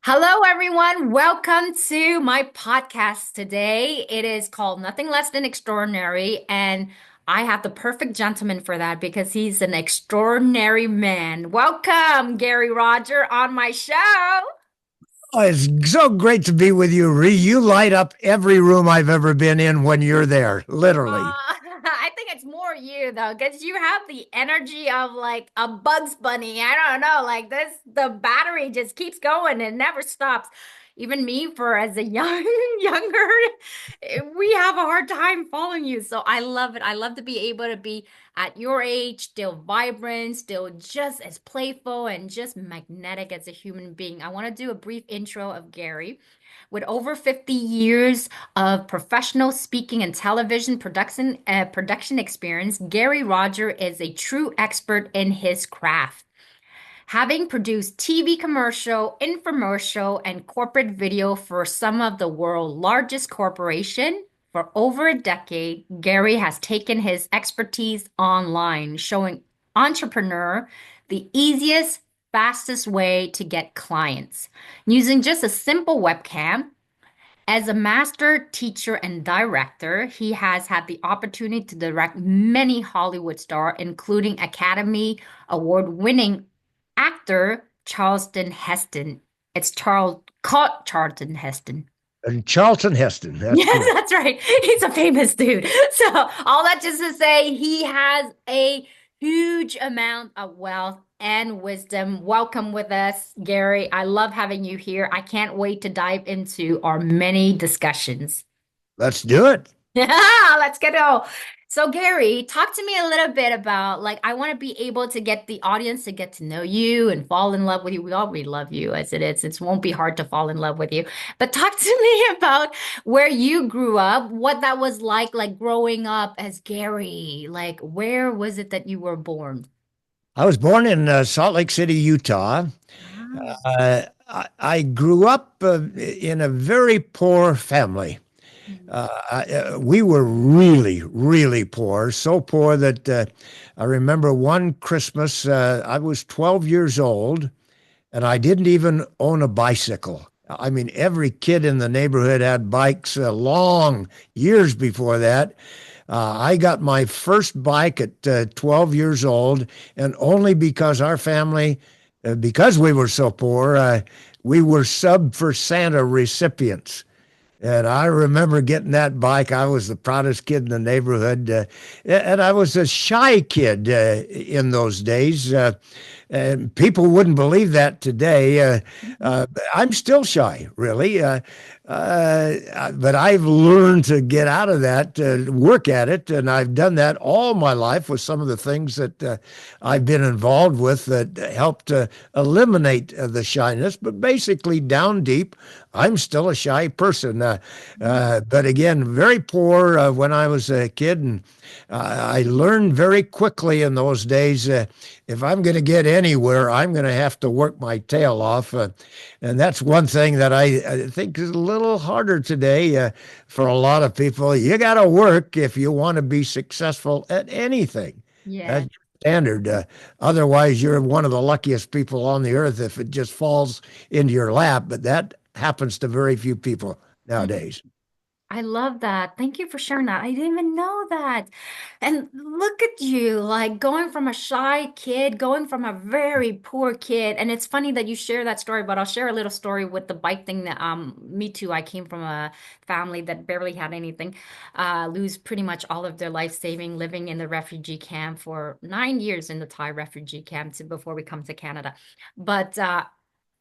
Hello, everyone. Welcome to my podcast today. It is called Nothing Less Than Extraordinary, and I have the perfect gentleman for that because he's an extraordinary man. Welcome, Gary Roger, on my show. Oh, it's so great to be with you, Ree. You light up every room I've ever been in when you're there, literally. I think it's more you though, because you have the energy of like a Bugs Bunny. I don't know, like this, the battery just keeps going and never stops. Even me, for as a younger, we have a hard time following you. So I love it. I love to be able to be at your age, still vibrant, still just as playful and just magnetic as a human being. I want to do a brief intro of Gary. With over 50 years of professional speaking and television production experience, Gary Roger is a true expert in his craft. Having produced TV commercial, infomercial, and corporate video for some of the world's largest corporation for over a decade, Gary has taken his expertise online, showing entrepreneur the easiest, fastest way to get clients. Using just a simple webcam, as a master teacher and director, he has had the opportunity to direct many Hollywood stars, including Academy Award-winning actor Charlton Heston. It's Charlton Heston. And Charlton Heston, that's Yes, correct. that's right. He's a famous dude. So, all that just to say, he has a huge amount of wealth and wisdom. Welcome with us, Gary. I love having you here. I can't wait to dive into our many discussions. Let's do it. Yeah, let's get go. So, Gary, talk to me a little bit about like I want to be able to get the audience to get to know you and fall in love with you. We already love you as it is. It won't be hard to fall in love with you. But talk to me about where you grew up, what that was like growing up as Gary. Like, where was it that you were born? I was born in Salt Lake City, Utah. Ah. I grew up in a very poor family. Mhm. We were really, really poor, so poor that I remember one Christmas, I was 12 years old, and I didn't even own a bicycle. I mean, every kid in the neighborhood had bikes long years before that. I got my first bike at 12 years old, and only because our family, because we were so poor, we were sub for Santa recipients. And I remember getting that bike. I was the proudest kid in the neighborhood. And I was a shy kid in those days. And people wouldn't believe that today. I'm still shy, really. But I've learned to get out of that, work at it. And I've done that all my life with some of the things that I've been involved with that helped eliminate the shyness. But basically, down deep, I'm still a shy person. But again, very poor when I was a kid. And I learned very quickly in those days if I'm going to get anywhere, I'm going to have to work my tail off. And that's one thing that I think is a little harder today for a lot of people. You got to work if you want to be successful at anything. Yeah. That's standard. Otherwise, you're one of the luckiest people on the earth if it just falls into your lap. But that happens to very few people nowadays. I love that. Thank you for sharing that. I didn't even know that. And look at you, like going from a shy kid, going from a very poor kid. And it's funny that you share that story, but I'll share a little story with the bike thing that me too. I came from a family that barely had anything, lose pretty much all of their life saving, living in the refugee camp for 9 years in the Thai refugee camp before we come to Canada. But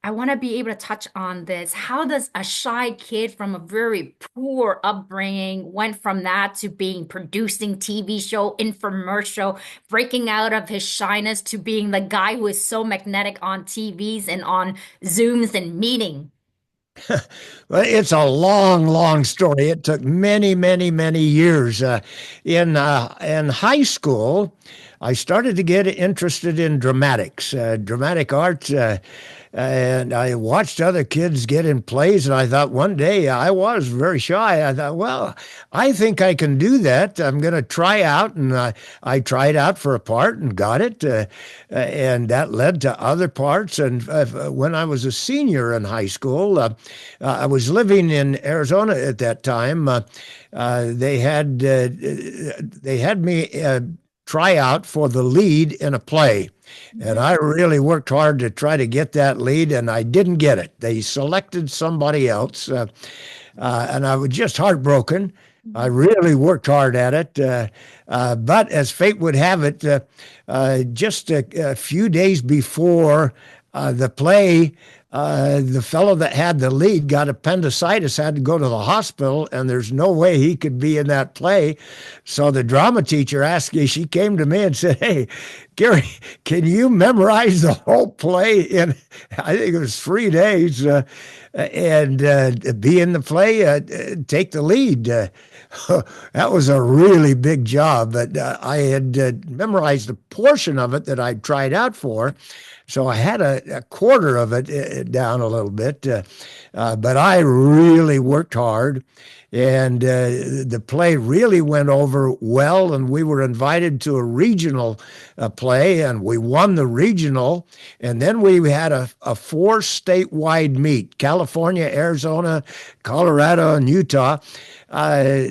I want to be able to touch on this. How does a shy kid from a very poor upbringing went from that to being producing TV show, infomercial, breaking out of his shyness to being the guy who is so magnetic on TVs and on Zooms and meeting? Well, it's a long, long story. It took many, many, many years. In high school, I started to get interested in dramatics, dramatic art. And I watched other kids get in plays, and I thought one day I was very shy. I thought, well, I think I can do that. I'm going to try out, and I tried out for a part and got it, and that led to other parts. And when I was a senior in high school, I was living in Arizona at that time. They had me try out for the lead in a play. And I really worked hard to try to get that lead, and I didn't get it. They selected somebody else, and I was just heartbroken. I Mhm. really worked hard at it. But as fate would have it, just a few days before the play, the fellow that had the lead got appendicitis, had to go to the hospital, and there's no way he could be in that play. So the drama teacher asked me, she came to me and said, "Hey, Gary, can you memorize the whole play in, I think it was 3 days, and be in the play, take the lead?" That was a really big job, but I had memorized a portion of it that I'd tried out for. So I had a quarter of it down a little bit, but I really worked hard. And the play really went over well, and we were invited to a regional play, and we won the regional. And then we had a four statewide meet: California, Arizona, Colorado, and Utah. Uh,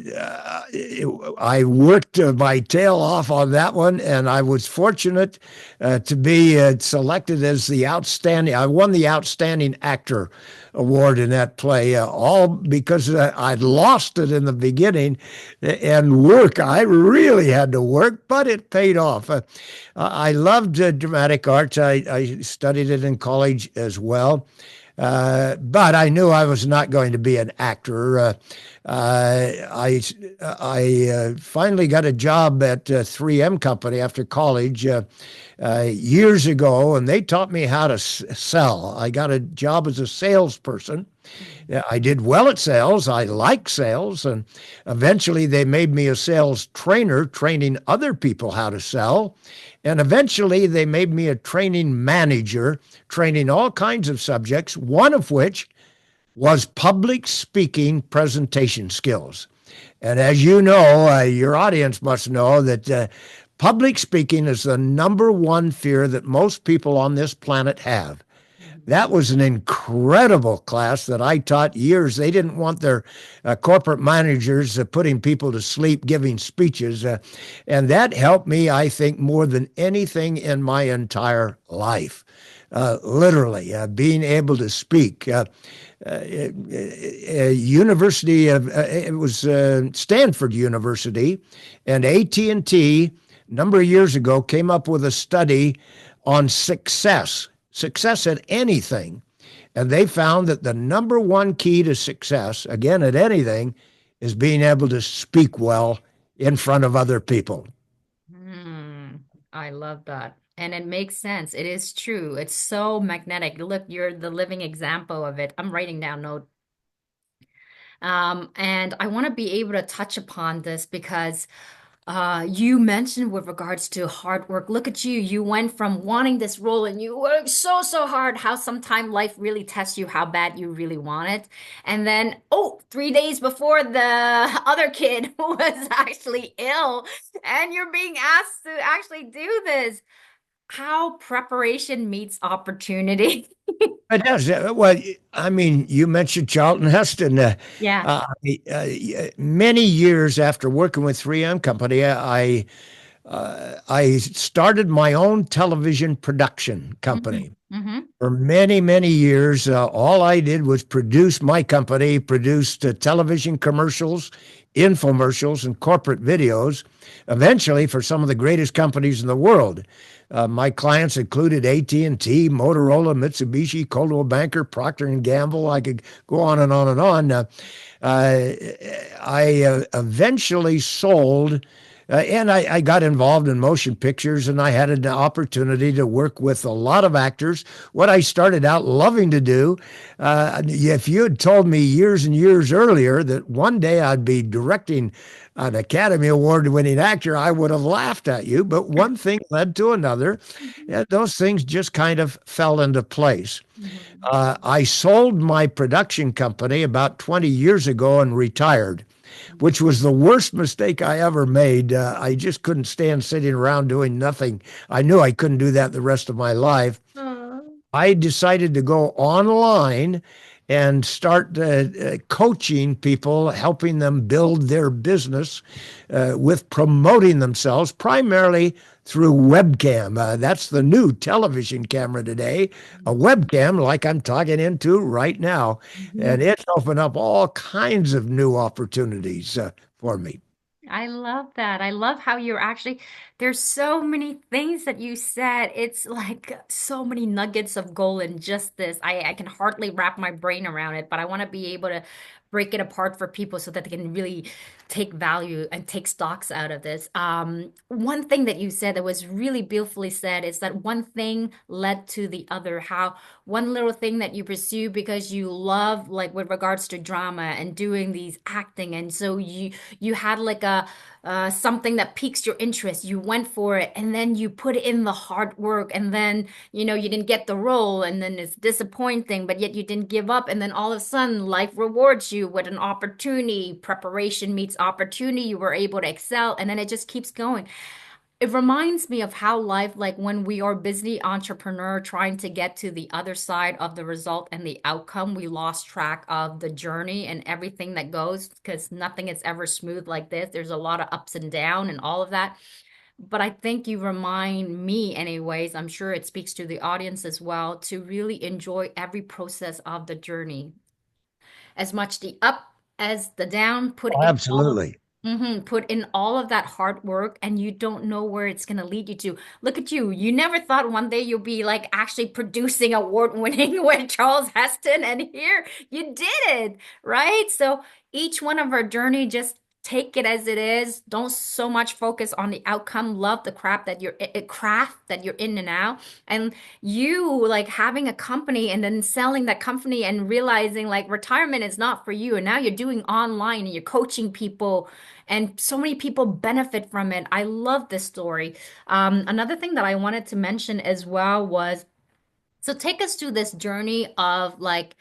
I worked my tail off on that one, and I was fortunate to be selected as the outstanding. I won the outstanding actor award in that play, all because I'd lost it in the beginning, and work. I really had to work, but it paid off. I loved dramatic arts. I studied it in college as well. But I knew I was not going to be an actor. I finally got a job at 3M Company after college years ago, and they taught me how to sell. I got a job as a salesperson. Yeah, I did well at sales. I like sales. And eventually they made me a sales trainer, training other people how to sell. And eventually they made me a training manager, training all kinds of subjects, one of which was public speaking presentation skills. And as you know, your audience must know that public speaking is the number one fear that most people on this planet have. That was an incredible class that I taught years. They didn't want their corporate managers putting people to sleep giving speeches. And that helped me, I think, more than anything in my entire life. Literally, being able to speak. University of it was Stanford University, and AT&T a number of years ago came up with a study on success at anything. And they found that the number one key to success, again, at anything, is being able to speak well in front of other people. Hmm. I love that. And it makes sense. It is true. It's so magnetic. Look, you're the living example of it. I'm writing down notes. And I want to be able to touch upon this because you mentioned with regards to hard work. Look at you. You went from wanting this role and you worked so, so hard, how sometimes life really tests you how bad you really want it. And then, oh, 3 days before the other kid was actually ill and you're being asked to actually do this. How preparation meets opportunity. It does. Well, I mean, you mentioned Charlton Heston. Yeah. Uh, Many years after working with 3M Company, I started my own television production Hmm. company. Hmm. For many, many years, all I did was produce my company, produced television commercials, infomercials, and corporate videos, eventually for some of the greatest companies in the world. My clients included AT&T, Motorola, Mitsubishi, Coldwell Banker, Procter and Gamble. I could go on and on and on. I eventually sold And I got involved in motion pictures, and I had an opportunity to work with a lot of actors. What I started out loving to do, if you had told me years and years earlier that one day I'd be directing an Academy Award winning actor, I would have laughed at you. But one thing led to another, Mhm. and those things just kind of fell into place. Mhm. I sold my production company about 20 years ago and retired, which was the worst mistake I ever made. I just couldn't stand sitting around doing nothing. I knew I couldn't do that the rest of my life. Oh. I decided to go online and start coaching people, helping them build their business with promoting themselves primarily through webcam. That's the new television camera today, a webcam like I'm talking into right now. And Mhm. it's opened up all kinds of new opportunities for me. I love that. I love how you're actually, there's so many things that you said. It's like so many nuggets of gold in just this. I can hardly wrap my brain around it, but I want to be able to break it apart for people so that they can really take value and take stocks out of this. One thing that you said that was really beautifully said is that one thing led to the other. How one little thing that you pursue because you love, like with regards to drama and doing these acting, and so you had like a something that piques your interest. You went for it, and then you put in the hard work, and then you didn't get the role, and then it's disappointing, but yet you didn't give up, and then all of a sudden life rewards you with an opportunity. Preparation meets opportunity. You were able to excel, and then it just keeps going. It reminds me of how life, like when we are busy entrepreneur trying to get to the other side of the result and the outcome, we lost track of the journey and everything that goes because nothing is ever smooth like this. There's a lot of ups and down and all of that. But I think you remind me, anyways, I'm sure it speaks to the audience as well, to really enjoy every process of the journey as much the up as the down. Put in all of Absolutely. put in all of that hard work, and you don't know where it's going to lead you to. Look at you. You never thought one day you'll be like actually producing award winning with Charles Heston, and here you did it, right? So each one of our journey, just take it as it is. Don't so much focus on the outcome. Love the craft that you're in and out. And you like having a company and then selling that company and realizing like retirement is not for you. And now you're doing online and you're coaching people, and so many people benefit from it. I love this story. Another thing that I wanted to mention as well was, so take us through this journey of like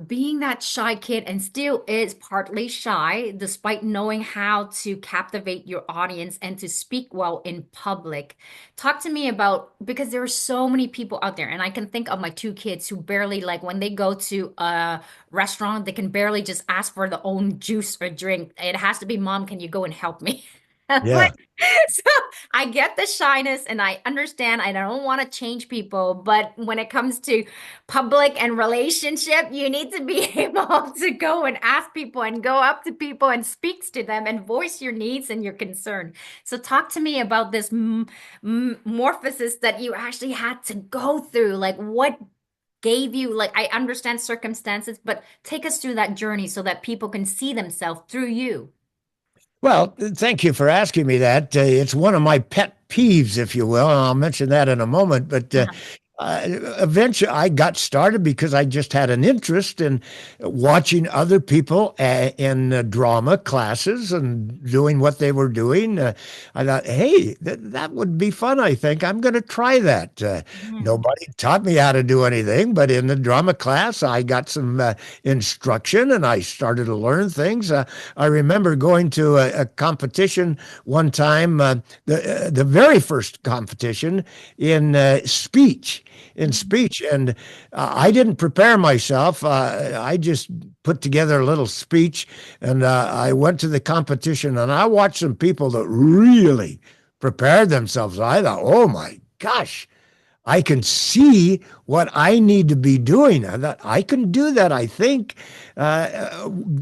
being that shy kid and still is partly shy, despite knowing how to captivate your audience and to speak well in public. Talk to me about, because there are so many people out there, and I can think of my two kids who barely, like, when they go to a restaurant, they can barely just ask for their own juice or drink. It has to be, Mom, can you go and help me? Like, Yeah. so I get the shyness and I understand I don't want to change people, but when it comes to public and relationship, you need to be able to go and ask people and go up to people and speak to them and voice your needs and your concern. So talk to me about this morphosis that you actually had to go through. Like what gave you, like, I understand circumstances, but take us through that journey so that people can see themselves through you. Well, thank you for asking me that. It's one of my pet peeves, if you will. And I'll mention that in a moment. But eventually, I got started because I just had an interest in watching other people in drama classes and doing what they were doing. I thought, hey, that would be fun, I think. I'm going to try that. Mhm. Nobody taught me how to do anything, but in the drama class, I got some instruction and I started to learn things. I remember going to a competition one time, the very first competition in speech, and I didn't prepare myself. I just put together a little speech, and I went to the competition, and I watched some people that really prepared themselves. I thought, oh my gosh, I can see what I need to be doing. I can do that, I think.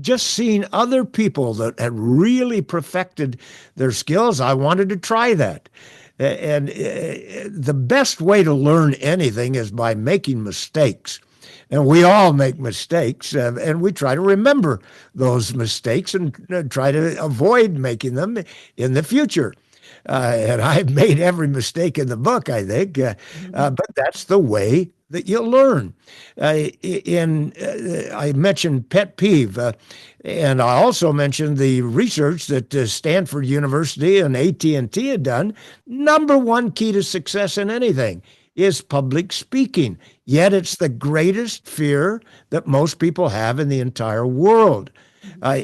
Just seeing other people that had really perfected their skills, I wanted to try that. And the best way to learn anything is by making mistakes. And we all make mistakes, and we try to remember those mistakes and try to avoid making them in the future. And I've made every mistake in the book, I think, but that's the way that you learn. I mentioned pet peeve, and I also mentioned the research that Stanford University and AT&T had done. Number one key to success in anything is public speaking. Yet it's the greatest fear that most people have in the entire world.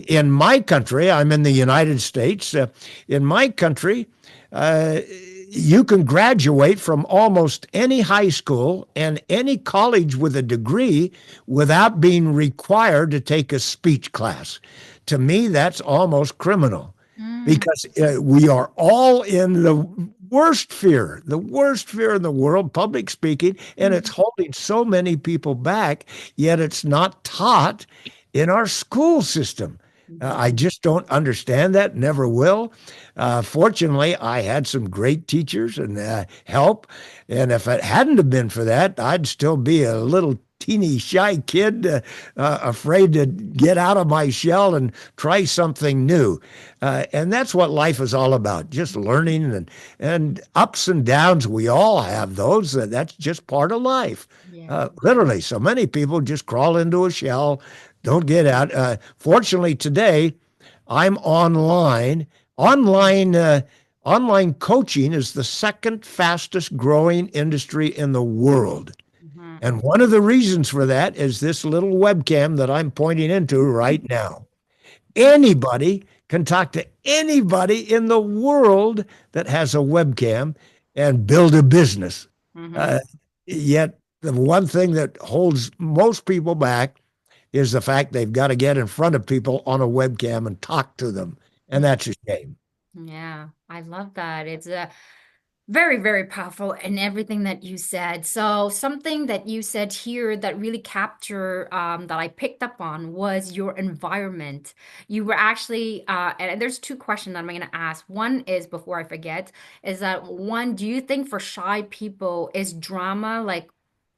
In my country, I'm in the United States. In my country, uh, you can graduate from almost any high school and any college with a degree without being required to take a speech class. To me, that's almost criminal Mm, because we are all in the worst fear in the world, public speaking, and it's mhm, holding so many people back, yet it's not taught in our school system. I mhm. just don't understand that, never will. Fortunately, I had some great teachers and help. And if it hadn't have been for that, I'd still be a little teeny shy kid, afraid to get out of my shell and try something new. And that's what life is all about, just learning and ups and downs. We all have those. That's just part of life. Yeah. Literally, so many people just crawl into a shell, don't get out. Fortunately, today I'm online. Online, online coaching is the second fastest growing industry in the world. Mhm. And one of the reasons for that is this little webcam that I'm pointing into right now. Anybody can talk to anybody in the world that has a webcam and build a business. Mhm. Uh, Yet, the one thing that holds most people back is the fact they've got to get in front of people on a webcam and talk to them. And that's a shame. Yeah, I love that. It's a very, very powerful in everything that you said. So something that you said here that really captured that I picked up on was your environment. You were actually and there's two questions that I'm going to ask. One is before I forget, is that one, do you think for shy people is drama like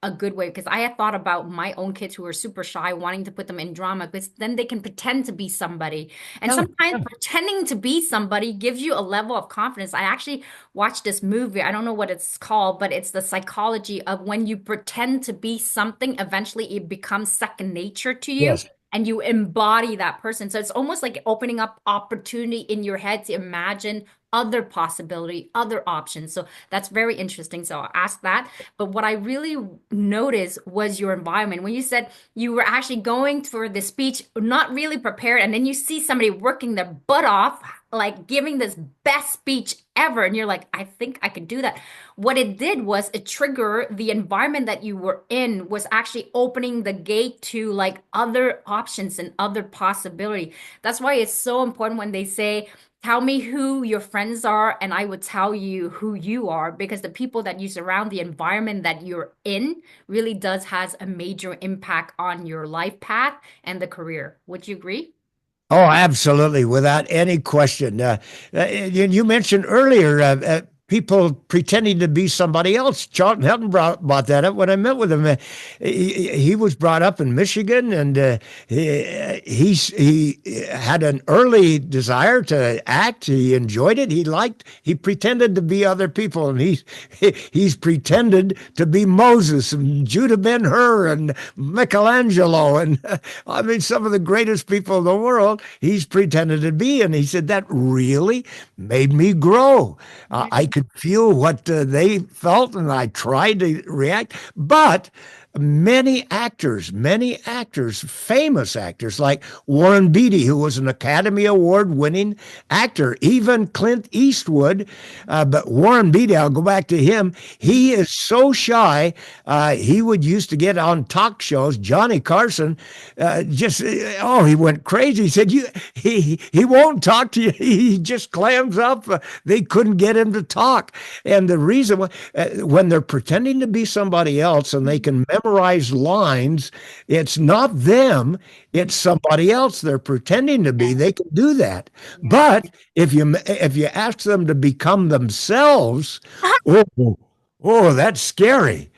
a good way? Because I had thought about my own kids who are super shy, wanting to put them in drama because then they can pretend to be somebody. And Yeah. sometimes pretending to be somebody gives you a level of confidence. I actually watched this movie. I don't know what it's called, but it's the psychology of when you pretend to be something, eventually it becomes second nature to you Yes. and you embody that person. So it's almost like opening up opportunity in your head to imagine other possibility, other options. So that's very interesting. So I'll ask that. But what I really noticed was your environment. When you said you were actually going for the speech, not really prepared, and then you see somebody working their butt off, like giving this best speech ever, and you're like, I think I could do that. What it did was it triggered the environment that you were in was actually opening the gate to like other options and other possibility. That's why it's so important when they say, tell me who your friends are, and I would tell you who you are, because the people that you surround, the environment that you're in, really does has a major impact on your life path and the career. Would you agree? Oh, absolutely, without any question. You mentioned earlier people pretending to be somebody else. Charlton Heston brought that up when I met with him. He was brought up in Michigan, and he had an early desire to act. He enjoyed it. He pretended to be other people, and he's pretended to be Moses and Judah Ben-Hur and Michelangelo, and I mean, some of the greatest people in the world he's pretended to be. And he said, that really made me grow. I could feel what they felt, and I tried to react. But many actors, famous actors like Warren Beatty, who was an Academy Award winning actor, even Clint Eastwood. But Warren Beatty, I'll go back to him. He is so shy. He would used to get on talk shows. Johnny Carson, he went crazy. He said, he won't talk to you. He just clams up. They couldn't get him to talk. And the reason when they're pretending to be somebody else and they can memorize lines, it's not them, it's somebody else they're pretending to be. They can do that. Yeah. But if you ask them to become themselves, oh, oh, that's scary.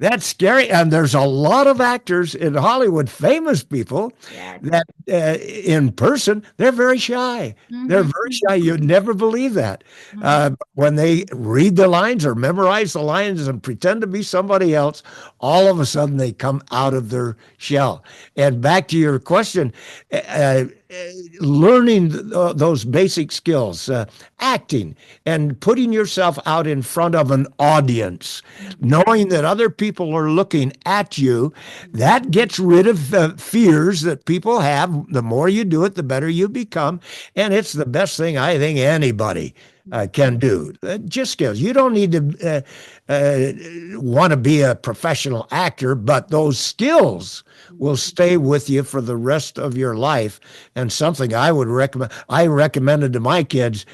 That's scary. And there's a lot of actors in Hollywood, famous people, Yes. that in person, they're very shy. They're Mm-hmm. very shy. You'd never believe that. Mm-hmm. When they read the lines or memorize the lines and pretend to be somebody else, all of a sudden they come out of their shell. And back to your question, learning those basic skills, acting, and putting yourself out in front of an audience, knowing that other people are looking at you, that gets rid of the fears that people have. The more you do it, the better you become. And it's the best thing I think anybody can do. Just skills. You don't need to want to be a professional actor, but those skills will stay with you for the rest of your life. And something I would recommend, I recommended to my kids,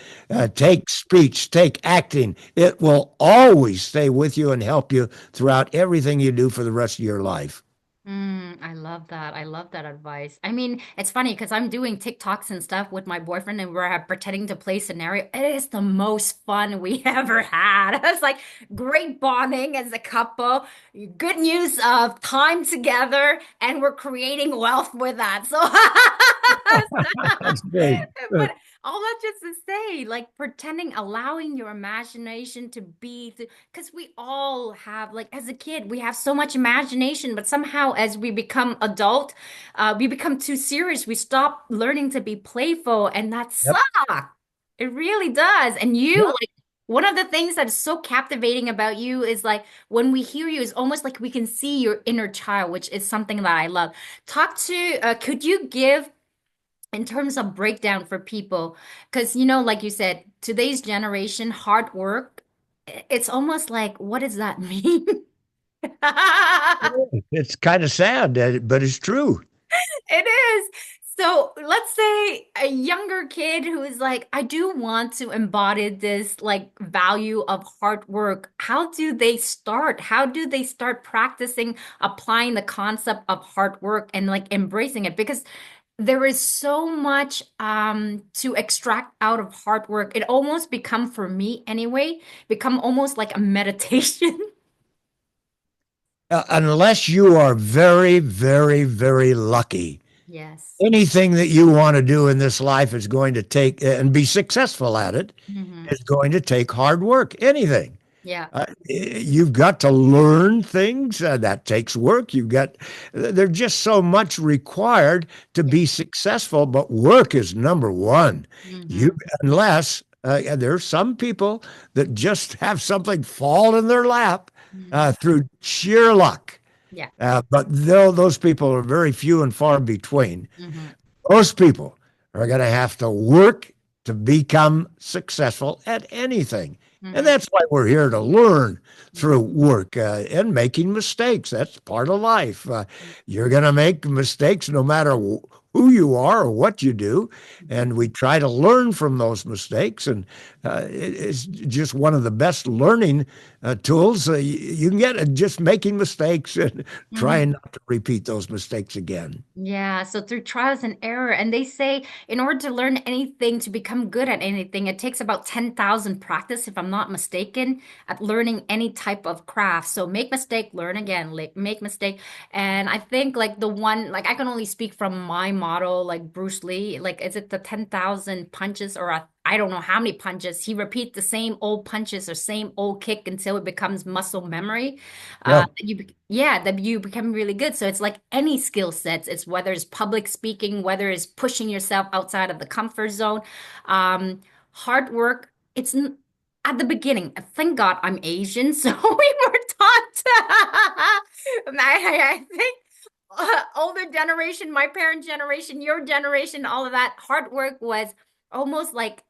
take speech, take acting. It will always stay with you and help you throughout everything you do for the rest of your life. I love that. I love that advice. I mean, it's funny because I'm doing TikToks and stuff with my boyfriend and we're pretending to play scenario. It is the most fun we ever had. It's like great bonding as a couple, good use of time together, and we're creating wealth with that. So That's great. but all that just to say, like pretending, allowing your imagination to be, because we all have, like as a kid, we have so much imagination, but somehow as we become adult, we become too serious. We stop learning to be playful, and that Yep. sucks. It really does. And you, Yep. like, one of the things that is so captivating about you is like when we hear you, is almost like we can see your inner child, which is something that I love. Could you give in terms of breakdown for people, because like you said, today's generation, hard work, it's almost like, what does that mean? It's kind of sad, but it's true. It is. So let's say a younger kid who is like, I do want to embody this like value of hard work. How do they start? How do they start practicing applying the concept of hard work and like embracing it? Because there is so much to extract out of hard work. It almost become, for me anyway, become almost like a meditation. Unless you are very, very, very lucky, Yes. anything that you want to do in this life is going to take, and be successful at it, Hmm. is going to take hard work. Anything. Yeah. You've got to learn things that takes work. There's just so much required to Yeah. be successful, but work is number one. You, Hmm. unless there's some people that just have something fall in their lap Hmm. through sheer luck. Yeah. But those people are very few and far between. Hmm. Most people are going to have to work to become successful at anything. And Hmm. that's why we're here to learn through work and making mistakes. That's part of life. You're going to make mistakes no matter who you are or what you do. And we try to learn from those mistakes. And it's just one of the best learning tools you can get, just making mistakes and trying Hmm. not to repeat those mistakes again. Yeah, so through trials and error, and they say in order to learn anything, to become good at anything, it takes about 10,000 practice, if I'm not mistaken, at learning any type of craft. So make mistake, learn again, like make mistake. And I think like the one, like I can only speak from my model, like Bruce Lee, like is it the 10,000 punches or I don't know how many punches. He repeats the same old punches or same old kick until it becomes muscle memory. Yeah. Yeah, that you become really good. So it's like any skill sets. It's whether it's public speaking, whether it's pushing yourself outside of the comfort zone, hard work. At the beginning. Thank God I'm Asian, so we were taught. I think older generation, my parent generation, your generation, all of that hard work was almost like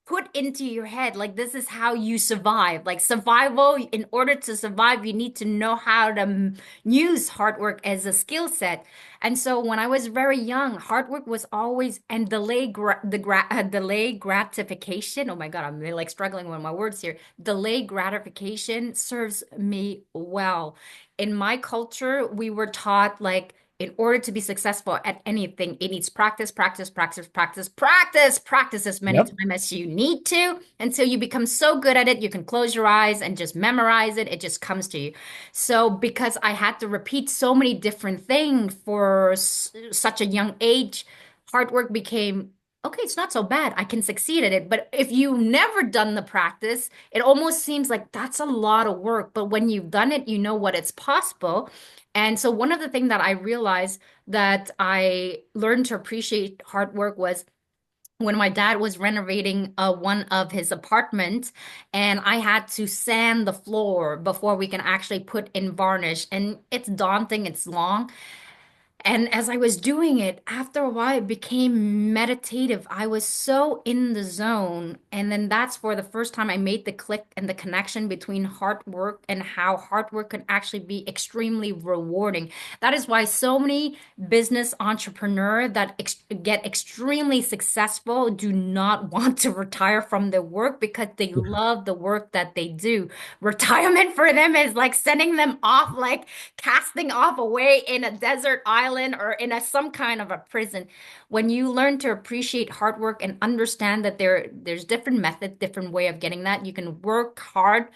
put into your head like this is how you survive, like survival. In order to survive, you need to know how to use hard work as a skill set. And so when I was very young, hard work was always, and delay gratification, oh my God, I'm really, like struggling with my words here. Delay gratification serves me well. In my culture we were taught like in order to be successful at anything, it needs practice, practice, practice, practice, practice, practice as many Yep. times as you need to until you become so good at it, you can close your eyes and just memorize it. It just comes to you. So, because I had to repeat so many different things for such a young age, hard work became okay, it's not so bad. I can succeed at it. But if you've never done the practice, it almost seems like that's a lot of work. But when you've done it, you know what it's possible. And so one of the things that I realized that I learned to appreciate hard work was when my dad was renovating one of his apartments, and I had to sand the floor before we can actually put in varnish. And it's daunting, it's long. And as I was doing it, after a while, it became meditative. I was so in the zone. And then that's for the first time I made the click and the connection between hard work and how hard work can actually be extremely rewarding. That is why so many business entrepreneurs that get extremely successful do not want to retire from their work because they love the work that they do. Retirement for them is like sending them off like casting off away in a desert island or in some kind of a prison. When you learn to appreciate hard work and understand that there's different methods, different way of getting that, you can work hard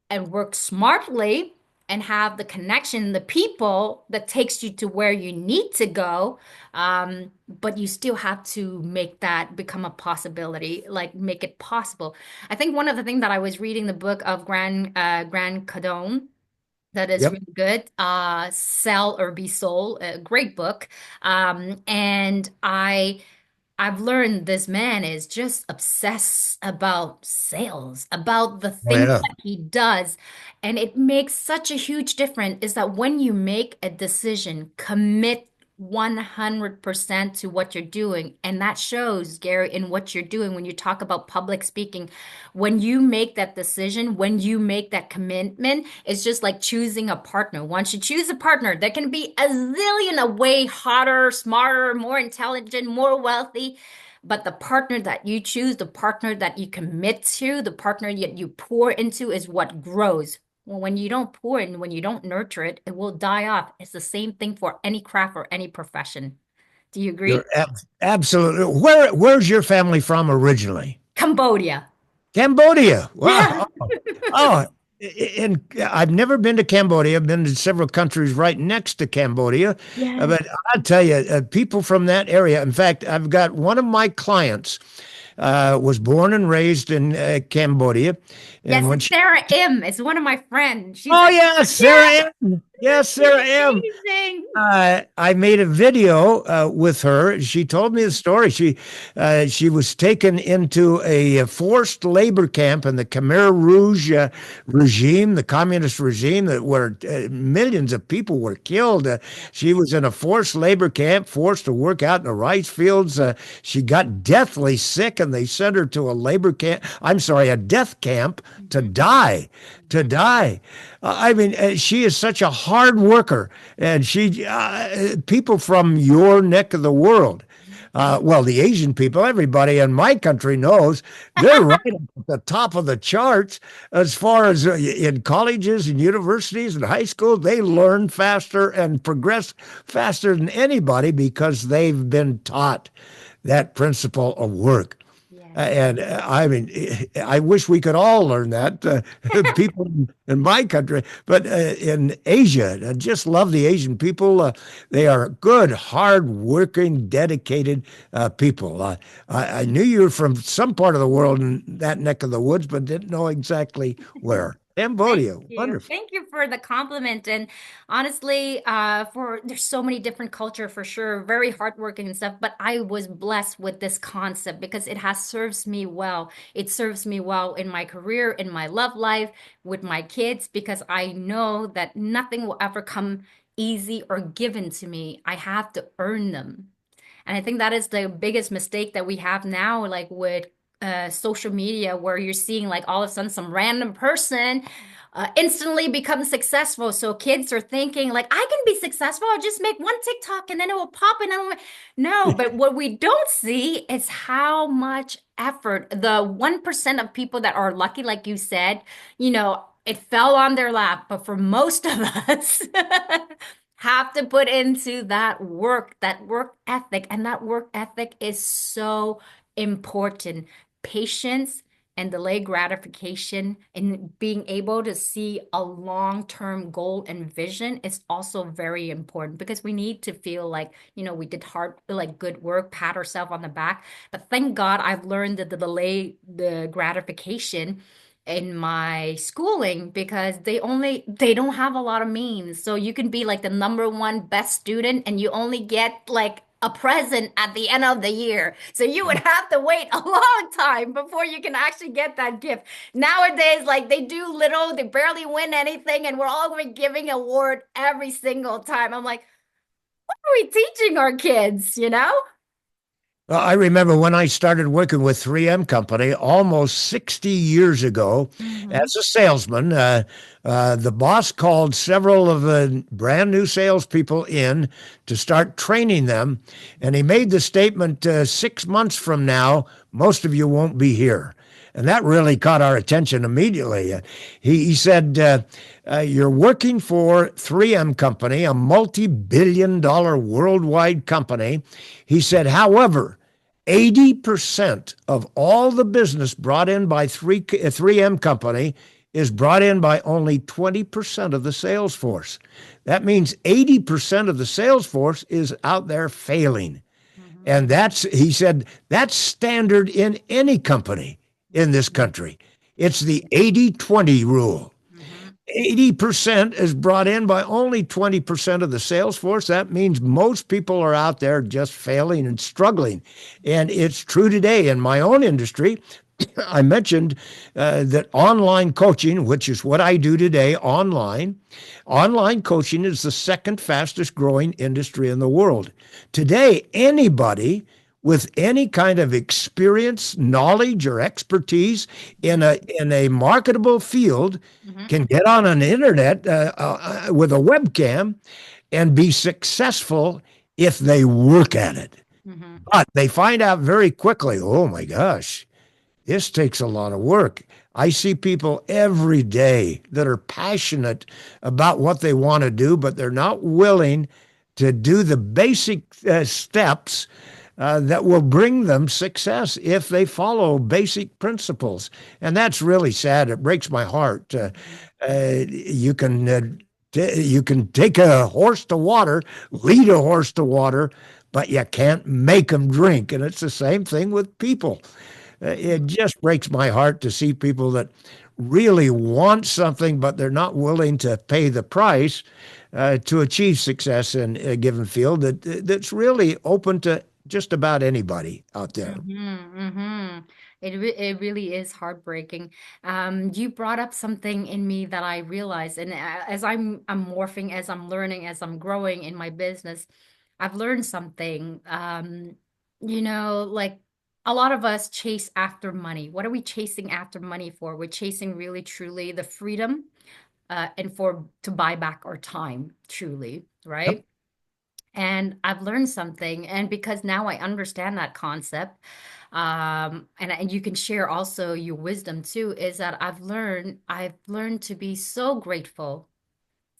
and work smartly and have the connection, the people that takes you to where you need to go. But you still have to make that become a possibility, like make it possible. I think one of the things that I was reading the book of Grant Cardone that is Yep. really good. Sell or Be Sold, a great book. And I've learned this man is just obsessed about sales, about the Oh, things yeah. that he does. And it makes such a huge difference is that when you make a decision, commit 100% to what you're doing. And that shows, Gary, in what you're doing when you talk about public speaking. When you make that decision, when you make that commitment, it's just like choosing a partner. Once you choose a partner, there can be a zillion a way hotter, smarter, more intelligent, more wealthy. But the partner that you choose, the partner that you commit to, the partner that you pour into is what grows. Well, when you don't pour it and when you don't nurture it, it will die off. It's the same thing for any craft or any profession. Do you You're agree? absolutely. Where's your family from originally? Cambodia. Cambodia. Yeah. Wow. Oh, and I've never been to Cambodia. I've been to several countries right next to Cambodia, Yes. but I'll tell you, people from that area. In fact, I've got one of my clients was born and raised in Cambodia, Yes, and when it's she Sarah M. It's one of my friends. She's oh, like, yes, yes, Sarah M. Yes, she's Sarah M. amazing. I made a video with her. She told me the story. She was taken into a forced labor camp in the Khmer Rouge regime, the communist regime, that where millions of people were killed. She was in a forced labor camp, forced to work out in the rice fields. She got deathly sick, and they sent her to a labor camp. I'm sorry, a death camp to Mhm, die. To mhm, die. I mean, she is such a hard worker, and people from your neck of the world, well, the Asian people, everybody in my country knows they're right at the top of the charts as far as in colleges and universities and high school. They learn faster and progress faster than anybody because they've been taught that principle of work. Yes. And I mean, I wish we could all learn that. People in my country, but in Asia, I just love the Asian people. They are good, hard-working, dedicated people. I knew you were from some part of the world in that neck of the woods, but didn't know exactly where. Thank Cambodia, you. wonderful. Thank you for the compliment. And honestly, for there's so many different culture for sure, very hardworking and stuff. But I was blessed with this concept because it has serves me well. It serves me well in my career, in my love life, with my kids, because I know that nothing will ever come easy or given to me. I have to earn them. And I think that is the biggest mistake that we have now, like with social media, where you're seeing like all of a sudden some random person instantly become successful. So kids are thinking like, I can be successful. I'll just make one TikTok and then it will pop and then no. But what we don't see is how much effort the 1% of people that are lucky, like you said, it fell on their lap. But for most of us, have to put into that work ethic. And that work ethic is so important. Patience and delayed gratification and being able to see a long-term goal and vision is also very important because we need to feel like, we did hard, like good work, pat ourselves on the back. But thank God I've learned that the delay the gratification in my schooling because they don't have a lot of means. So you can be like the number one best student and you only get like a present at the end of the year. So you would have to wait a long time before you can actually get that gift. Nowadays, like they do little, they barely win anything, and we're all giving award every single time. I'm like, what are we teaching our kids, you know? Well, I remember when I started working with 3M Company almost 60 years ago Mm-hmm. as a salesman. The boss called several of the brand new salespeople in to start training them. And he made the statement 6 months from now, most of you won't be here. And that really caught our attention immediately. He said, you're working for 3M Company, a multi-billion-dollar worldwide company. He said, however, 80% of all the business brought in by 3M Company is brought in by only 20% of the sales force. That means 80% of the sales force is out there failing. Mm-hmm. And he said, that's standard in any company in this country. It's the 80-20 rule. Mm-hmm. 80% is brought in by only 20% of the sales force. That means most people are out there just failing and struggling. And it's true today in my own industry. I mentioned that online coaching, which is what I do today online coaching is the second fastest growing industry in the world. Today, anybody with any kind of experience, knowledge, or expertise in a marketable field Mm-hmm. can get on an internet with a webcam and be successful if they work at it. Mm-hmm. But they find out very quickly, oh my gosh, this takes a lot of work. I see people every day that are passionate about what they want to do, but they're not willing to do the basic steps that will bring them success if they follow basic principles. And that's really sad. It breaks my heart. You can take a horse to water, lead a horse to water, but you can't make them drink. And it's the same thing with people. It just breaks my heart to see people that really want something, but they're not willing to pay the price to achieve success in a given field that's really open to just about anybody out there. Mm-hmm, mm-hmm. It really is heartbreaking. You brought up something in me that I realized, and as I'm morphing, as I'm learning, as I'm growing in my business, I've learned something. Like a lot of us chase after money. What are we chasing after money for? We're chasing really truly the freedom, and for to buy back our time, truly, Yep. right? And I've learned something, and because now I understand that concept, and you can share also your wisdom too, is that I've learned to be so grateful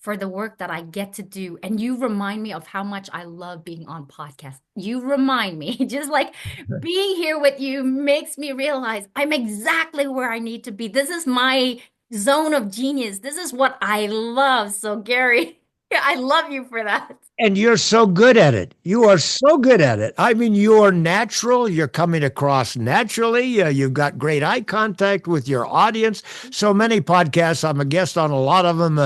for the work that I get to do. And you remind me of how much I love being on podcasts. You remind me, just like being here with you makes me realize I'm exactly where I need to be. This is my zone of genius. This is what I love. So, Gary, I love you for that. And you're so good at it. You are so good at it. I mean, you're natural. You're coming across naturally. You've got great eye contact with your audience. So many podcasts, I'm a guest on a lot of them.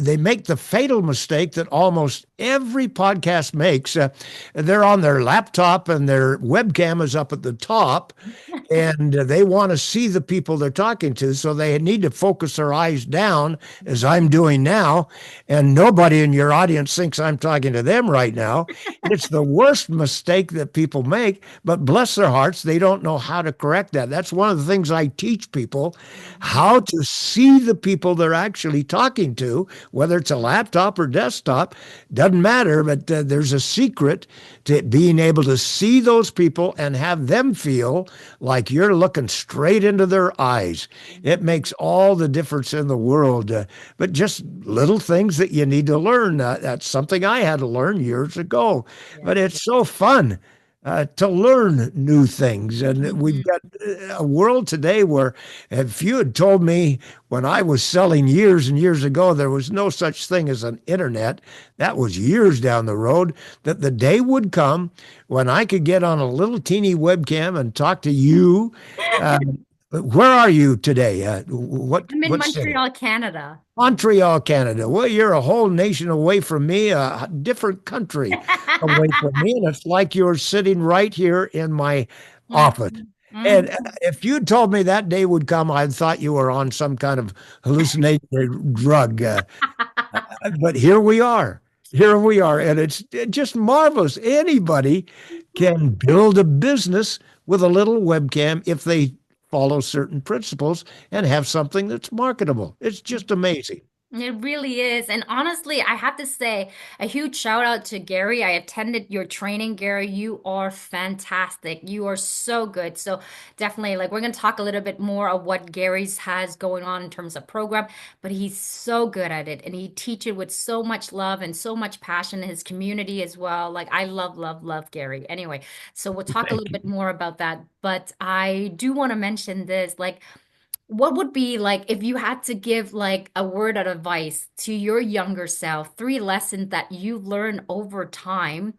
They make the fatal mistake that almost every podcast makes. They're on their laptop and their webcam is up at the top, and they want to see the people they're talking to. So they need to focus their eyes down, as I'm doing now. And nobody in your audience thinks I'm talking to them right now. It's the worst mistake that people make, but bless their hearts, they don't know how to correct that. That's one of the things I teach people, how to see the people they're actually talking to, whether it's a laptop or desktop. doesn't matter, but there's a secret to being able to see those people and have them feel like you're looking straight into their eyes. It makes all the difference in the world. But just little things that you need to learn. That's something I had to learn years ago. Yeah. But it's so fun to learn new things. And we've Mhm. got a world today where if you had told me when I was selling years and years ago, there was no such thing as an internet, that was years down the road, that the day would come when I could get on a little teeny webcam and talk to you. Uh, where are you today? I'm in What city? Montreal, Canada. Montreal, Canada. Well, you're a whole nation away from me, a different country away from me, and it's like you're sitting right here in my office. Mhm. And Mhm. if you told me that day would come, I'd thought you were on some kind of hallucinatory drug. But here we are. Here we are. And it's just marvelous. Anybody can build a business with a little webcam if they follow certain principles and have something that's marketable. It's just amazing. It really is. And honestly, I have to say a huge shout out to Gary. I attended your training, Gary. You are fantastic. You are so good. So definitely, like, we're going to talk a little bit more of what Gary's has going on in terms of program, but he's so good at it. And he teaches with so much love and so much passion in his community as well. Like, I love, love, love Gary. Anyway, so we'll talk a little Thank you. bit more about that. But I do want to mention this, like, what would be like if you had to give like a word of advice to your younger self, three lessons that you learn over time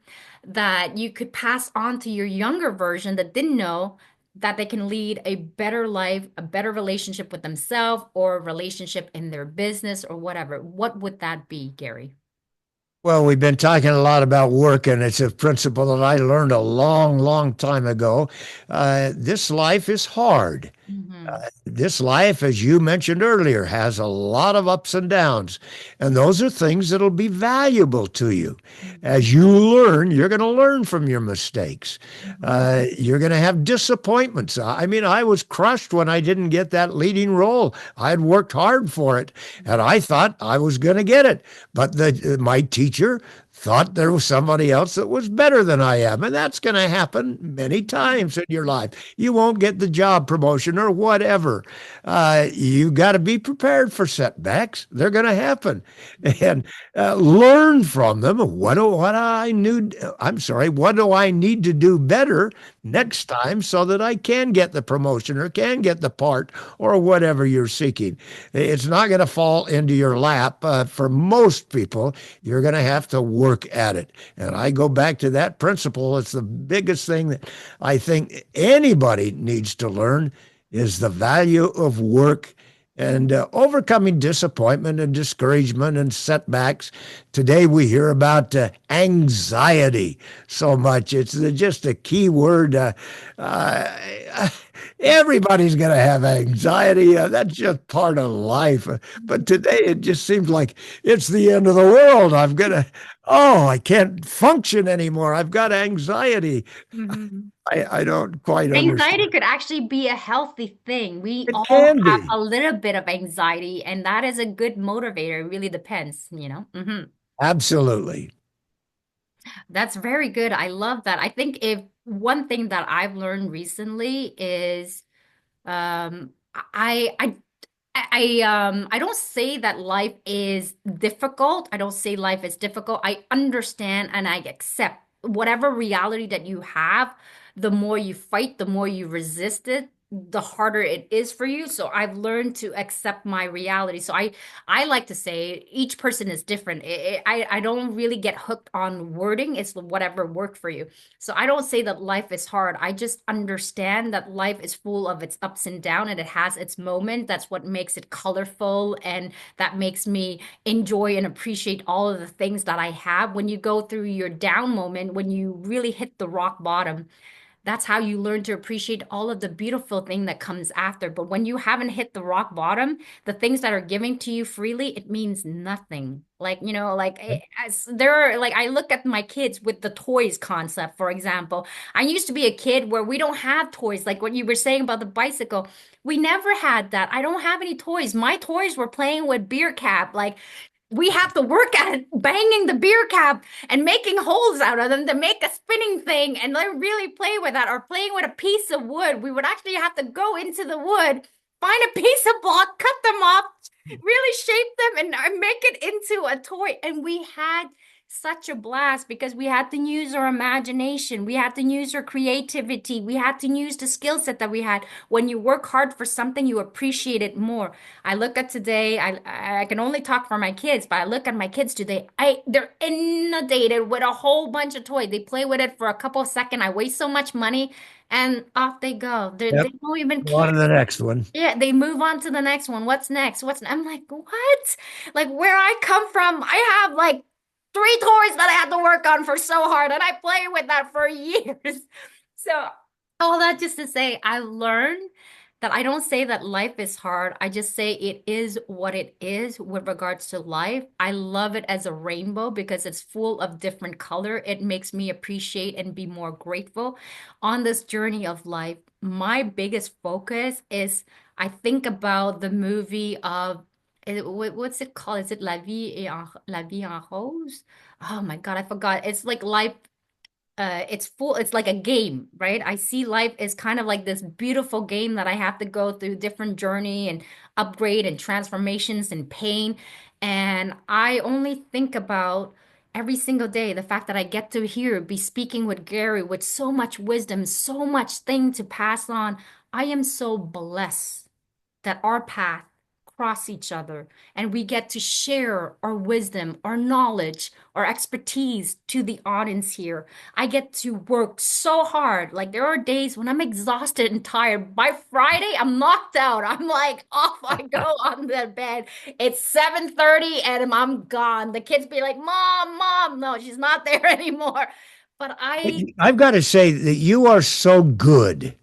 that you could pass on to your younger version that didn't know that they can lead a better life, a better relationship with themselves or a relationship in their business or whatever? What would that be, Gary? Well, we've been talking a lot about work, and it's a principle that I learned a long, long time ago. This life is hard. Hmm. This life, as you mentioned earlier, has a lot of ups and downs. And those are things that'll be valuable to you. Hmm. As you learn, you're going to learn from your mistakes. Hmm. You're going to have disappointments. I mean, I was crushed when I didn't get that leading role. I had worked hard for it, and I thought I was going to get it. But my teacher thought there was somebody else that was better than I am. And that's going to happen many times in your life. You won't get the job promotion or whatever. You got to be prepared for setbacks. They're going to happen, and learn from them. What do I need to do better next time so that I can get the promotion or can get the part or whatever you're seeking? It's not going to fall into your lap. For most people, you're going to have to work at it. And I go back to that principle. It's the biggest thing that I think anybody needs to learn is the value of work and overcoming disappointment and discouragement and setbacks. Today we hear about anxiety so much. It's just a key word. Uh, Everybody's going to have anxiety. That's just part of life. But today it just seems like it's the end of the world. I can't function anymore. I've got anxiety. Hmm. I don't quite Anxiety understand. could actually be a healthy thing. We It all can have be. a little bit of anxiety, and that is a good motivator. It really depends, you know? Absolutely. That's very good. I love that. I think if one thing that I've learned recently is I don't say that life is difficult. I don't say life is difficult. I understand and I accept whatever reality that you have, the more you fight, the more you resist it, the harder it is for you. So I've learned to accept my reality. So I like to say each person is different. I don't really get hooked on wording. It's whatever worked for you. So I don't say that life is hard. I just understand that life is full of its ups and downs and it has its moment. That's what makes it colorful and that makes me enjoy and appreciate all of the things that I have. When you go through your down moment, when you really hit the rock bottom, that's how you learn to appreciate all of the beautiful thing that comes after. But when you haven't hit the rock bottom, the things that are giving to you freely, it means nothing. Like, you know, like as there are like I look at my kids with the toys concept, for example. I used to be a kid where we don't have toys, like what you were saying about the bicycle. We never had that. I don't have any toys. My toys were playing with beer cap. Like we have to work at it, banging the beer cap and making holes out of them to make a spinning thing and like really play with that or playing with a piece of wood. We would actually have to go into the wood, find a piece of block, cut them off, really shape them and make it into a toy. And we had such a blast because we had to use our imagination. We had to use our creativity. We had to use the skill set that we had. When you work hard for something, you appreciate it more. I look at today, I can only talk for my kids, but I look at my kids today. They're inundated with a whole bunch of toys. They play with it for a couple of seconds. I waste so much money and off they go. They Yep. don't even On care. to the next one. Yeah, they move on to the next one. What's next? I'm like, what? Like where I come from, I have like three toys that I had to work on for so hard, and I play with that for years. So all that just to say, I learned that I don't say that life is hard. I just say it is what it is with regards to life. I love it as a rainbow because it's full of different color. It makes me appreciate and be more grateful on this journey of life. My biggest focus is I think about the movie of what's it called? Is it La Vie en Rose? Oh my God, I forgot. It's like life it's full, it's like a game, right? I see life as kind of like this beautiful game that I have to go through different journey and upgrade and transformations and pain. And I only think about every single day the fact that I get to hear, be speaking with Gary with so much wisdom, so much thing to pass on. I am so blessed that our path cross each other and we get to share our wisdom, our knowledge, our expertise to the audience here. I get to work so hard. Like there are days when I'm exhausted and tired. By Friday, I'm knocked out. I'm like off I go on the bed. It's 7:30 and I'm gone. The kids be like, "Mom, mom." No, she's not there anymore. But I I've got to say that you are so good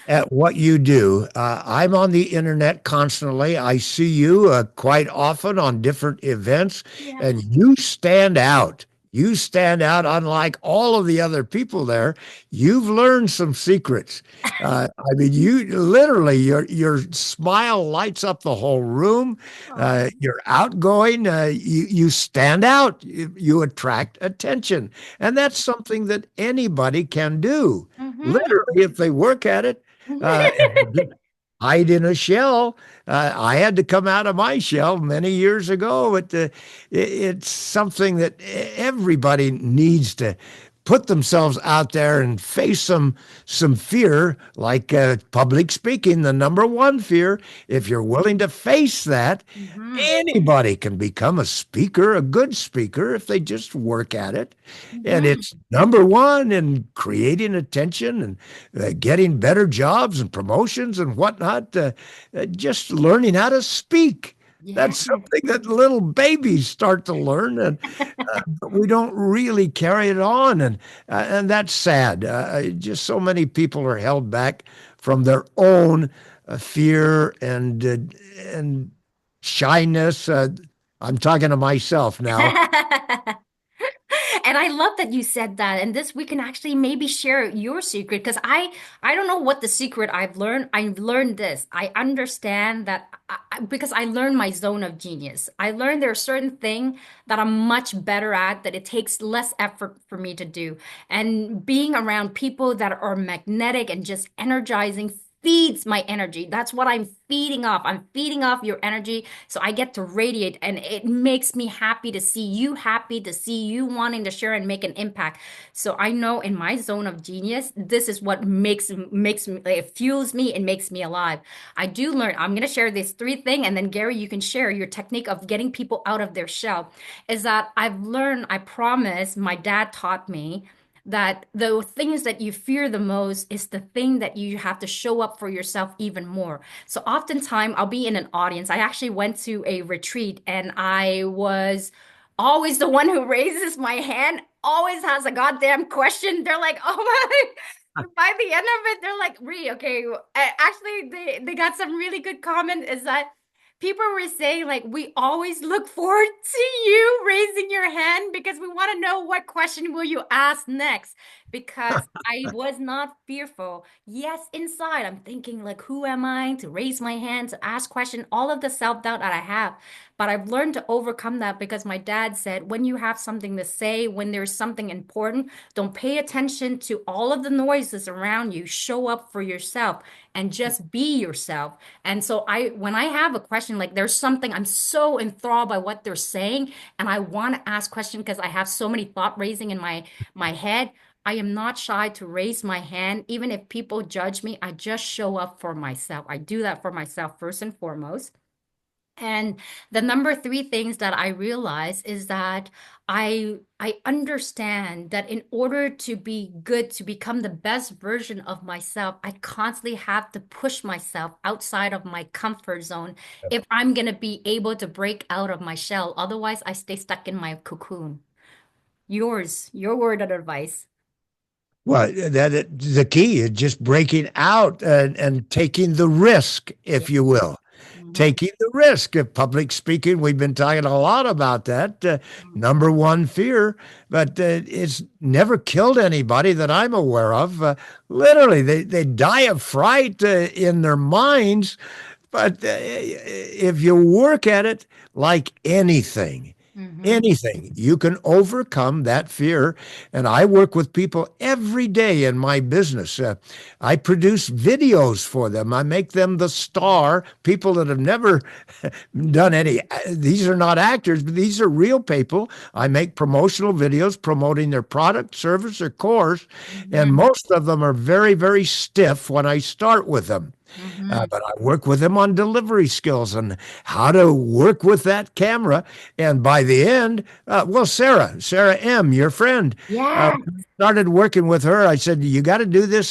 at what you do. I'm on the internet constantly. I see you quite often on different events, yeah. and you stand out. You stand out unlike all of the other people there. You've learned some secrets. I mean, you literally, your smile lights up the whole room. Oh. You're outgoing. You stand out. You attract attention. And that's something that anybody can do. Mm-hmm. Literally, if they work at it, if they just hide in a shell. I had to come out of my shell many years ago, but it's something that everybody needs to put themselves out there and face some fear, like public speaking, the number one fear. If you're willing to face that, Mm-hmm. anybody can become a speaker, a good speaker, if they just work at it. And Mm-hmm. it's number one in creating attention and getting better jobs and promotions and whatnot. Just learning how to speak. Yeah. That's something that little babies start to learn, and but we don't really carry it on, and that's sad. Just so many people are held back from their own fear and shyness. I'm talking to myself now. And I love that you said that. And this we can actually maybe share your secret because I don't know what the secret I've learned. I've learned this. I understand that because I learned my zone of genius. I learned there are certain things that I'm much better at that it takes less effort for me to do. And being around people that are magnetic and just energizing feeds my energy. That's what I'm feeding off. I'm feeding off your energy. So I get to radiate and it makes me happy to see you wanting to share and make an impact. So I know in my zone of genius, this is what makes me, it fuels me and makes me alive. I do learn, I'm going to share this three thing and then Gary, you can share your technique of getting people out of their shell. Is that I've learned, I promise, my dad taught me that the things that you fear the most is the thing that you have to show up for yourself even more. So oftentimes I'll be in an audience. I actually went to a retreat and I was always the one who raises my hand, always has a goddamn question. They're like, oh my. By the end of it, they're like, Ree, okay. Actually, they got some really good comment is that people were saying like we always look forward to you raising your hand because we want to know what question will you ask next because I was not fearful. Yes, inside I'm thinking like, who am I to raise my hand, to ask questions, all of the self-doubt that I have. But I've learned to overcome that because my dad said, when you have something to say, when there's something important, don't pay attention to all of the noises around you. Show up for yourself and just be yourself. And so when I have a question, like there's something I'm so enthralled by what they're saying, and I want to ask questions because I have so many thought raising in my head. I am not shy to raise my hand. Even if people judge me, I just show up for myself. I do that for myself first and foremost. And the number three things that I realize is that I understand that in order to be good, to become the best version of myself, I constantly have to push myself outside of my comfort zone if I'm gonna be able to break out of my shell. Otherwise, I stay stuck in my cocoon. Your word of advice. Well, the key is just breaking out and taking the risk, Yeah. if you will. Hmm. Taking the risk of public speaking. We've been talking a lot about that. Number one fear, but it's never killed anybody that I'm aware of. Literally, they die of fright in their minds. But if you work at it like Hmm. anything, you can overcome that fear. And I work with people every day in my business. I produce videos for them. I make them the star, people that have never done any. These are not actors, but these are real people. I make promotional videos promoting their product, service, or course. And Hmm. most of them are very, very stiff when I start with them. Hmm. But I work with them on delivery skills and how to work with that camera. And by the end, well, Sarah M., your friend, Yeah. when I started working with her. I said, you got to do this,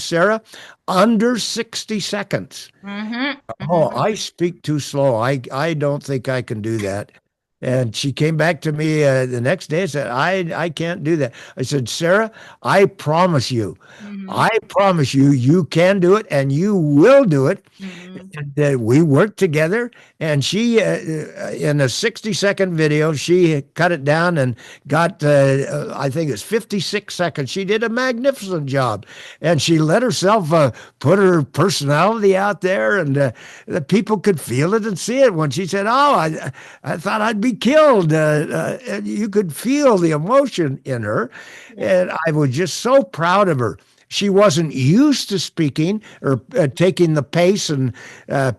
Sarah, under 60 seconds. Hmm. Oh, Hmm. I speak too slow. I don't think I can do that. And she came back to me the next day and said, I can't do that. I said, Sarah, I promise you, Hmm. I promise you, you can do it and you will do it. Hmm. And we worked together, and she, in a 60-second video, she cut it down and got, I think it's 56 seconds. She did a magnificent job, and she let herself put her personality out there, and the people could feel it and see it. When she said, "Oh, I thought I'd be killed," and you could feel the emotion in her, Yeah. and I was just so proud of her. She wasn't used to speaking or taking the pace and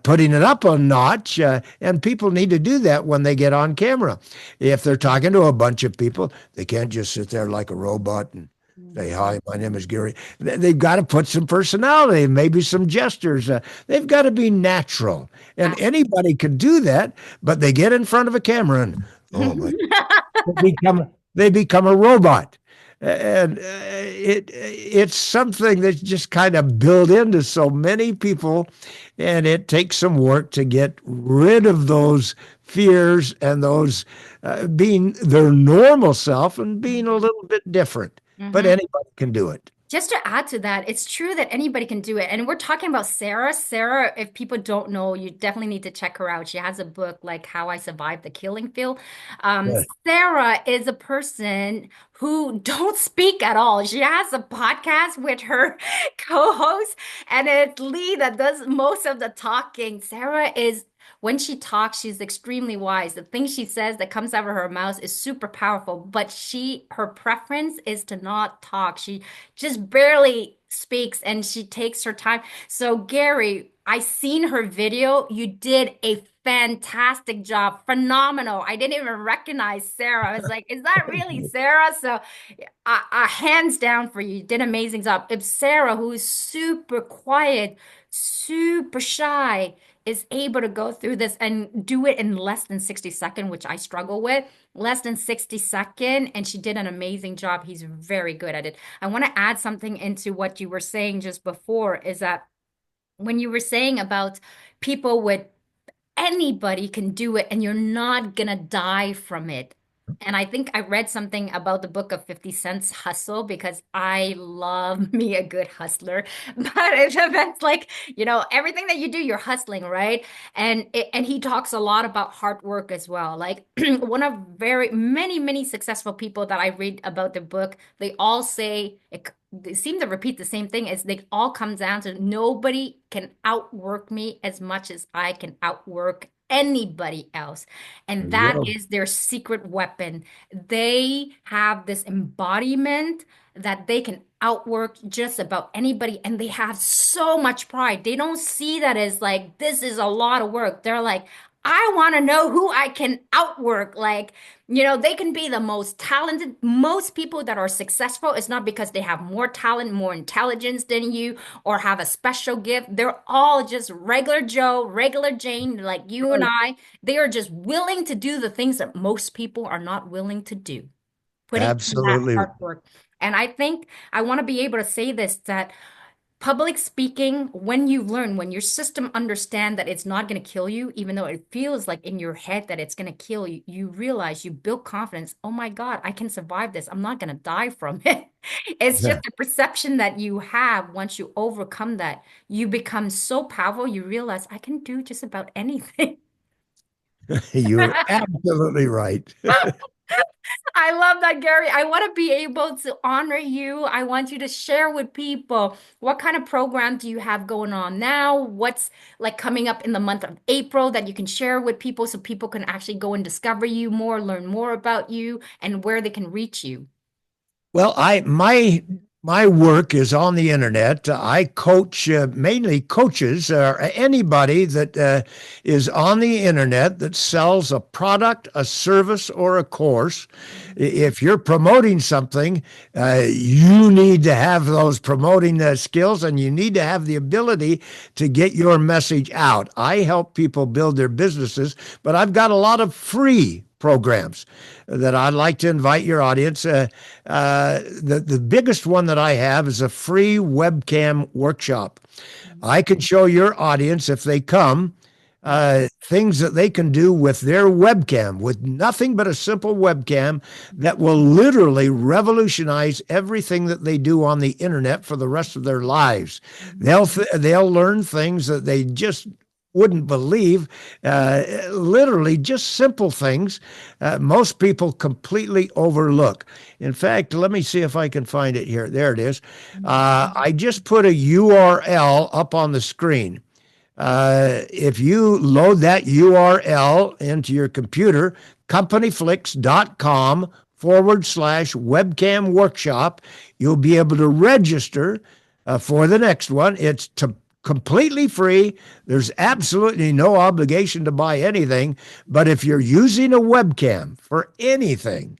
putting it up a notch. And people need to do that when they get on camera. If they're talking to a bunch of people, they can't just sit there like a robot and say, Mhm. "Hi, my name is Gary." They've got to put some personality, maybe some gestures. They've got to be natural. And anybody can do that, but they get in front of a camera and, oh my, they become a robot. And it's something that's just kind of built into so many people, and it takes some work to get rid of those fears and those being their normal self and being a little bit different. But Mhm. anybody can do it. Just to add to that, it's true that anybody can do it. And we're talking about Sarah. Sarah, if people don't know, you definitely need to check her out. She has a book like How I Survived the Killing Field. Yeah. Sarah is a person who don't speak at all. She has a podcast with her co-host, and it's Lee that does most of the talking. Sarah is when she talks, she's extremely wise. The things she says that comes out of her mouth is super powerful, but her preference is to not talk. She just barely speaks and she takes her time. So, Gary, I seen her video. You did a fantastic job. Phenomenal. I didn't even recognize Sarah. I was like, is that really Sarah? So, hands down for you. You did an amazing job. If Sarah, who is super quiet, super shy, is able to go through this and do it in less than 60 seconds, which I struggle with, less than 60 seconds, and she did an amazing job. He's very good at it. I want to add something into what you were saying just before is that when you were saying about people with anybody can do it and you're not gonna die from it. And I think I read something about the book of 50 Cent's Hustle because I love me a good hustler. But it's like, everything that you do, you're hustling, right? And he talks a lot about hard work as well. Like one of very many successful people that I read about the book, they all say they seem to repeat the same thing is they all come down to nobody can outwork me as much as I can outwork anybody else. There And you that go. is their secret weapon. They have this embodiment that they can outwork just about anybody, and they have so much pride. They don't see that as like, this is a lot of work. They're like, I want to know who I can outwork. Like, they can be the most talented. Most people that are successful, it's not because they have more talent, more intelligence than you, or have a special gift. They're all just regular Joe, regular Jane, like you and Right. I. They are just willing to do the things that most people are not willing to do, putting in that Absolutely. hard work. And I think I want to be able to say this that public speaking, when you learn, when your system understand that it's not going to kill you, even though it feels like in your head that it's going to kill you, you realize you build confidence. Oh my God, I can survive this. I'm not going to die from it. It's just Yeah. a perception that you have once you overcome that. You become so powerful, you realize I can do just about anything. You're absolutely right. I love that, Gary. I want to be able to honor you. I want you to share with people what kind of program do you have going on now? What's like coming up in the month of April that you can share with people so people can actually go and discover you more, learn more about you, and where they can reach you. Well, my work is on the internet. I coach mainly coaches or anybody that is on the internet that sells a product, a service, or a course. If you're promoting something, you need to have those promoting skills, and you need to have the ability to get your message out. I help people build their businesses, but I've got a lot of free programs that I'd like to invite your audience. The biggest one that I have is a free webcam workshop. I can show your audience if they come things that they can do with their webcam, with nothing but a simple webcam that will literally revolutionize everything that they do on the internet for the rest of their lives. They'll learn things that they just wouldn't believe, literally just simple things most people completely overlook. In fact, let me see if I can find it here. There it is. I just put a URL up on the screen. If you load that URL into your computer, companyflix.com/webcam workshop, you'll be able to register for the next one. It's completely free. There's absolutely no obligation to buy anything. But if you're using a webcam for anything,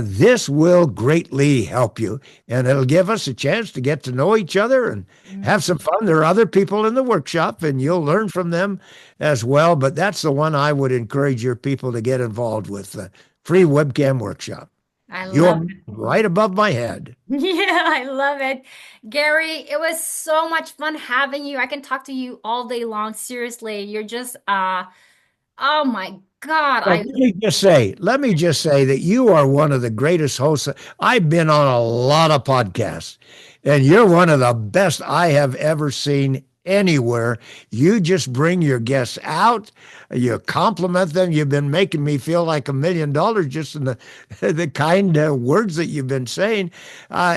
this will greatly help you. And it'll give us a chance to get to know each other and have some fun. There are other people in the workshop, and you'll learn from them as well. But that's the one I would encourage your people to get involved with the free webcam workshop. I love You're right above my head. Yeah, I love it. Gary, it was so much fun having you. I can talk to you all day long. Seriously, you're just oh my God. Well, let me just say that you are one of the greatest hosts. I've been on a lot of podcasts, and you're one of the best I have ever seen anywhere. You just bring your guests out, you compliment them. You've been making me feel like $1 million just in the the kind of words that you've been saying.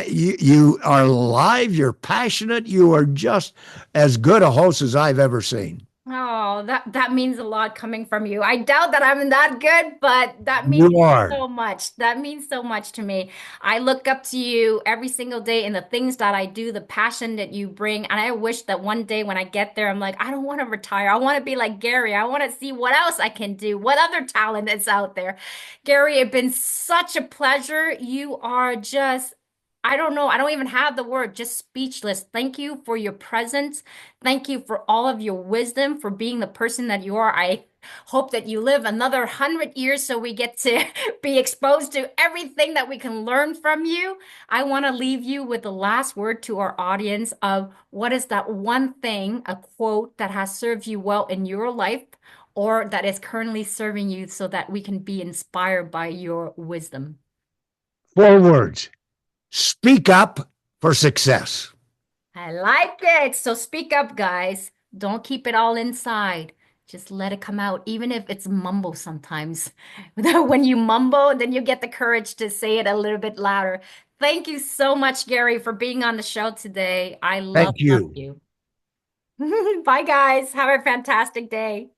You are live, you're passionate, you are just as good a host as I've ever seen. Oh, that means a lot coming from you. I doubt that I'm that good, but that means You are. so much. That means so much to me. I look up to you every single day in the things that I do, the passion that you bring, and I wish that one day when I get there, I'm like, I don't want to retire. I want to be like Gary. I want to see what else I can do, what other talent is out there. Gary, it's been such a pleasure. You are just I don't know. I don't even have the word, just speechless. Thank you for your presence. Thank you for all of your wisdom, for being the person that you are. I hope that you live another 100 years so we get to be exposed to everything that we can learn from you. I want to leave you with the last word to our audience of what is that one thing, a quote that has served you well in your life or that is currently serving you so that we can be inspired by your wisdom. 4 words. Speak up for success. I like it. So speak up, guys. Don't keep it all inside. Just let it come out, even if it's mumble sometimes. When you mumble, then you get the courage to say it a little bit louder. Thank you so much, Gary, for being on the show today. I love, Thank love you. you. Bye, guys. Have a fantastic day.